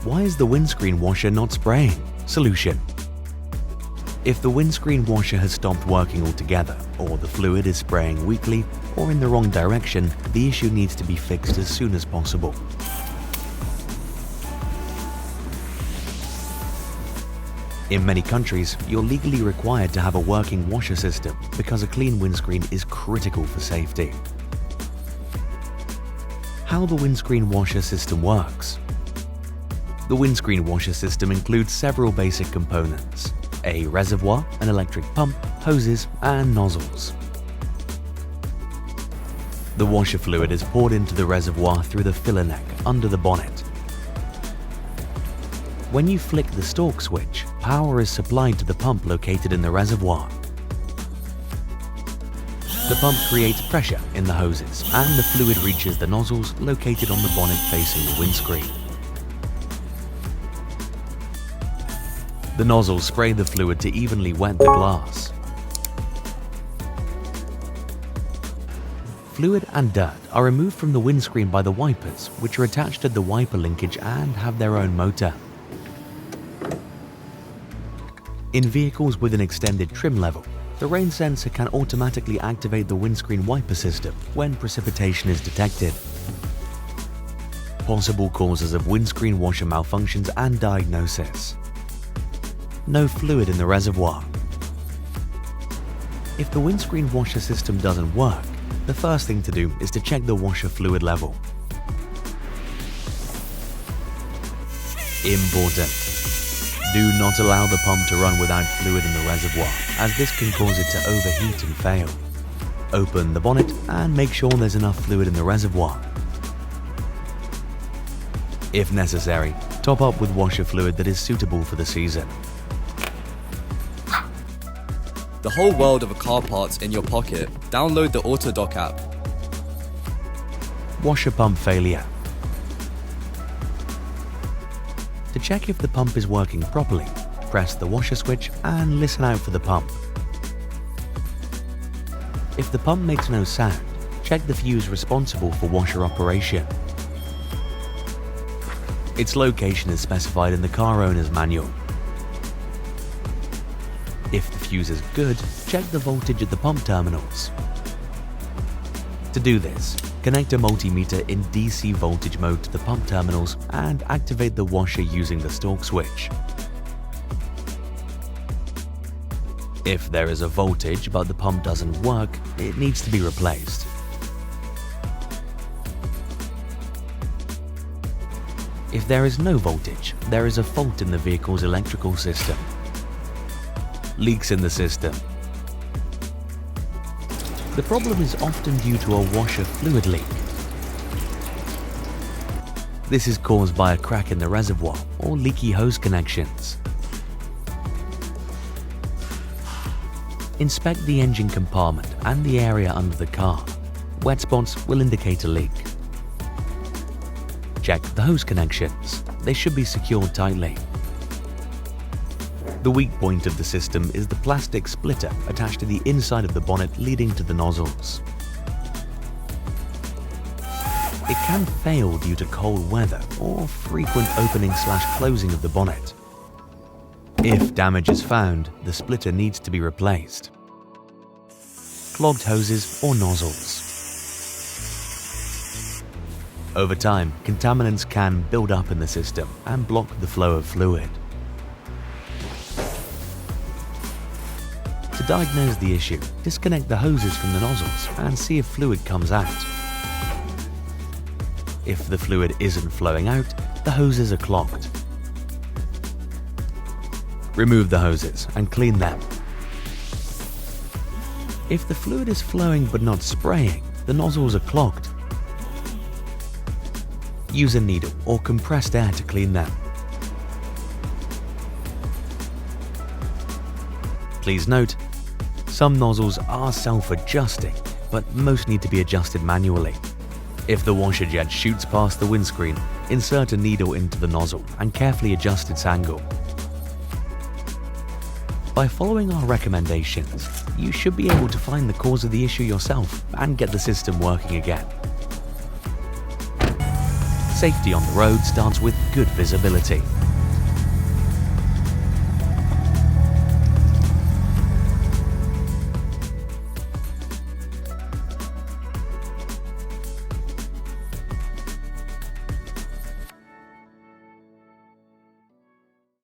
Why is the windscreen washer not spraying? Solution: if the windscreen washer has stopped working altogether, or the fluid is spraying weakly or in the wrong direction, the issue needs to be fixed as soon as possible. In many countries, you're legally required to have a working washer system because a clean windscreen is critical for safety. How the windscreen washer system works. The windscreen washer system includes several basic components: a reservoir, an electric pump, hoses, and nozzles. The washer fluid is poured into the reservoir through the filler neck under the bonnet. When you flick the stalk switch, power is supplied to the pump located in the reservoir. The pump creates pressure in the hoses, and the fluid reaches the nozzles located on the bonnet facing the windscreen. The nozzles spray the fluid to evenly wet the glass. Fluid and dirt are removed from the windscreen by the wipers, which are attached to the wiper linkage and have their own motor. In vehicles with an extended trim level, the rain sensor can automatically activate the windscreen wiper system when precipitation is detected. Possible causes of windscreen washer malfunctions and diagnosis. No fluid in the reservoir. If the windscreen washer system doesn't work, the first thing to do is to check the washer fluid level. Important: do not allow the pump to run without fluid in the reservoir, as this can cause it to overheat and fail. Open the bonnet and make sure there's enough fluid in the reservoir. If necessary, top up with washer fluid that is suitable for the season. The whole world of car parts in your pocket. Download the Autodoc app. Washer pump failure. To check if the pump is working properly, press the washer switch and listen out for the pump. If the pump makes no sound, check the fuse responsible for washer operation. Its location is specified in the car owner's manual. If the fuse is good, check the voltage at the pump terminals. To do this, connect a multimeter in DC voltage mode to the pump terminals and activate the washer using the stalk switch. If there is a voltage but the pump doesn't work, it needs to be replaced. If there is no voltage, there is a fault in the vehicle's electrical system. Leaks in the system. The problem is often due to a washer fluid leak. This is caused by a crack in the reservoir or leaky hose connections. Inspect the engine compartment and the area under the car. Wet spots will indicate a leak. Check the hose connections. They should be secured tightly. The weak point of the system is the plastic splitter attached to the inside of the bonnet leading to the nozzles. It can fail due to cold weather or frequent opening/closing of the bonnet. If damage is found, the splitter needs to be replaced. Clogged hoses or nozzles. Over time, contaminants can build up in the system and block the flow of fluid. To diagnose the issue, disconnect the hoses from the nozzles and see if fluid comes out. If the fluid isn't flowing out, the hoses are clogged. Remove the hoses and clean them. If the fluid is flowing but not spraying, the nozzles are clogged. Use a needle or compressed air to clean them. Please note, some nozzles are self-adjusting, but most need to be adjusted manually. If the washer jet shoots past the windscreen, insert a needle into the nozzle and carefully adjust its angle. By following our recommendations, you should be able to find the cause of the issue yourself and get the system working again. Safety on the road starts with good visibility.